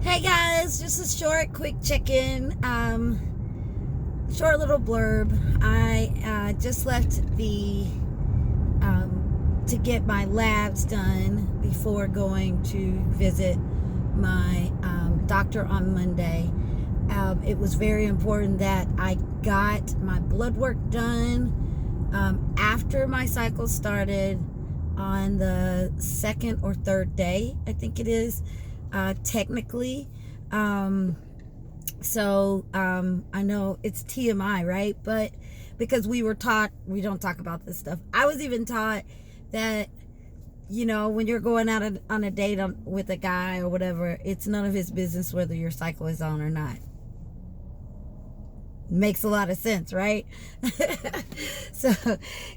Hey guys, just a short, quick check-in. Short little blurb. I just left to get my labs done before going to visit my doctor on Monday. It was very important that I got my blood work done after my cycle started on the second or third day, I think it is. Technically. I know it's TMI, right? But because we were taught, we don't talk about this stuff. I was even taught that, when you're going out on a date with a guy or whatever, it's none of his business whether your cycle is on or not. Makes a lot of sense, right? So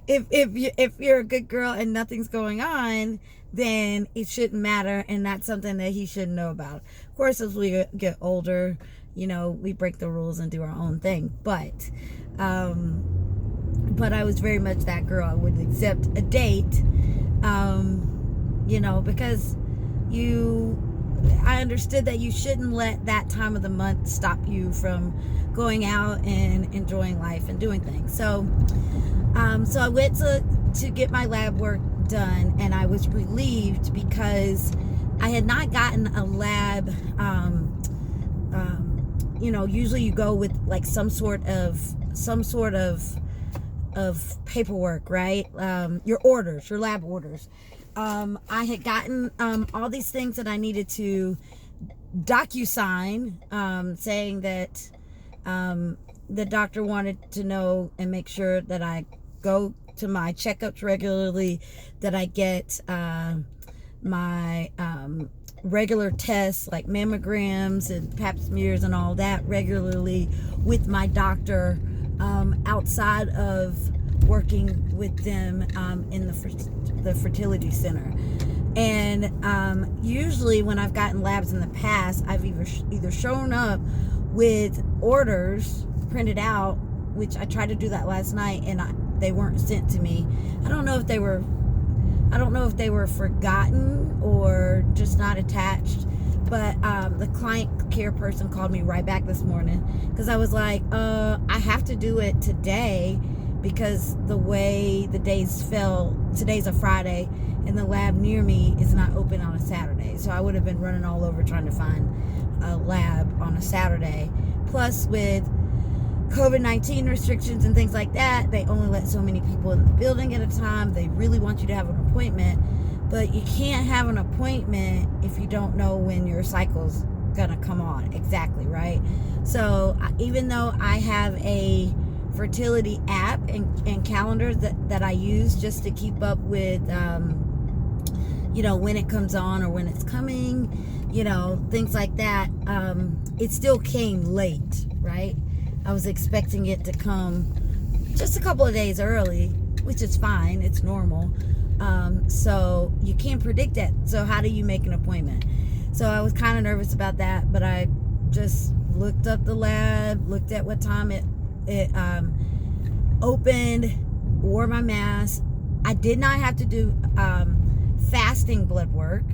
if you're a good girl and nothing's going on, then it shouldn't matter, and that's something that he shouldn't know about. Of course, as we get older, we break the rules and do our own thing. But I was very much that girl. I wouldn't accept a date, because I understood that you shouldn't let that time of the month stop you from going out and enjoying life and doing things. So I went to get my lab work done, and I was relieved because I had not gotten a lab. Usually you go with like some sort of paperwork, right? Your lab orders. I had gotten all these things that I needed to DocuSign, saying that the doctor wanted to know and make sure that I go to my checkups regularly, that I get my regular tests like mammograms and pap smears and all that regularly with my doctor, outside of working with them in the fertility center. And usually when I've gotten labs in the past, I've either shown up with orders printed out, which I tried to do that last night, and they weren't sent to me. I don't know if they were forgotten or just not attached. But the client care person called me right back this morning because I was like, I have to do it today because the way the days fell, today's a Friday, and the lab near me is not open on a Saturday. So I would have been running all over trying to find a lab on a Saturday. Plus, with COVID-19 restrictions and things like that, they only let so many people in the building at a time. They really want you to have an appointment, but you can't have an appointment if you don't know when your cycle's gonna come on exactly, right? So even though I have a fertility app and calendar that I use just to keep up with when it comes on or when it's coming, things like that, it still came late, right? I was expecting it to come just a couple of days early, which is fine. It's normal. So you can't predict that. So how do you make an appointment? So I was kind of nervous about that, but I just looked up the lab, looked at what time it opened, wore my mask. I did not have to do fasting blood work,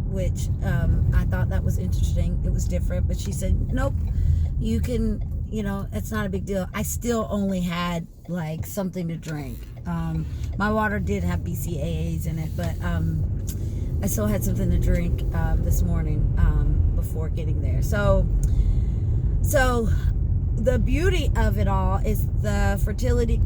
which I thought that was interesting. It was different, but she said, nope, you can, it's not a big deal. I still only had like something to drink. My water did have BCAAs in it, but I still had something to drink this morning before getting there. So the beauty of it all is the fertility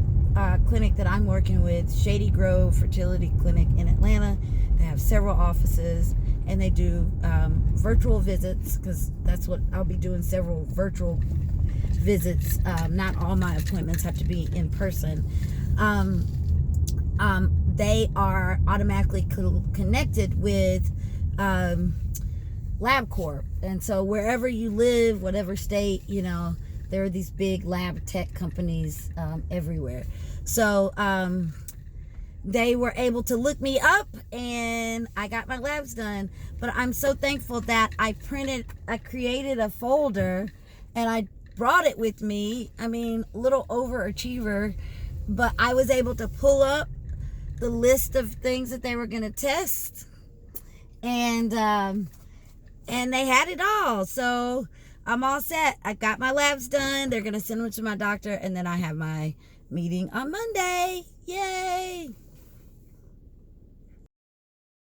clinic that I'm working with, Shady Grove Fertility Clinic in Atlanta. They have several offices, and they do virtual visits, because that's what I'll be doing, several virtual visits. Not all my appointments have to be in person. They are automatically connected with LabCorp, and so wherever you live, whatever state, there are these big lab tech companies everywhere. So they were able to look me up, and I got my labs done. But I'm so thankful that I created a folder, and I brought it with me. I mean, little overachiever, but I was able to pull up the list of things that they were going to test, and and they had it all. So I'm all set. I got my labs done. They're going to send them to my doctor, and then I have my meeting on Monday. Yeah.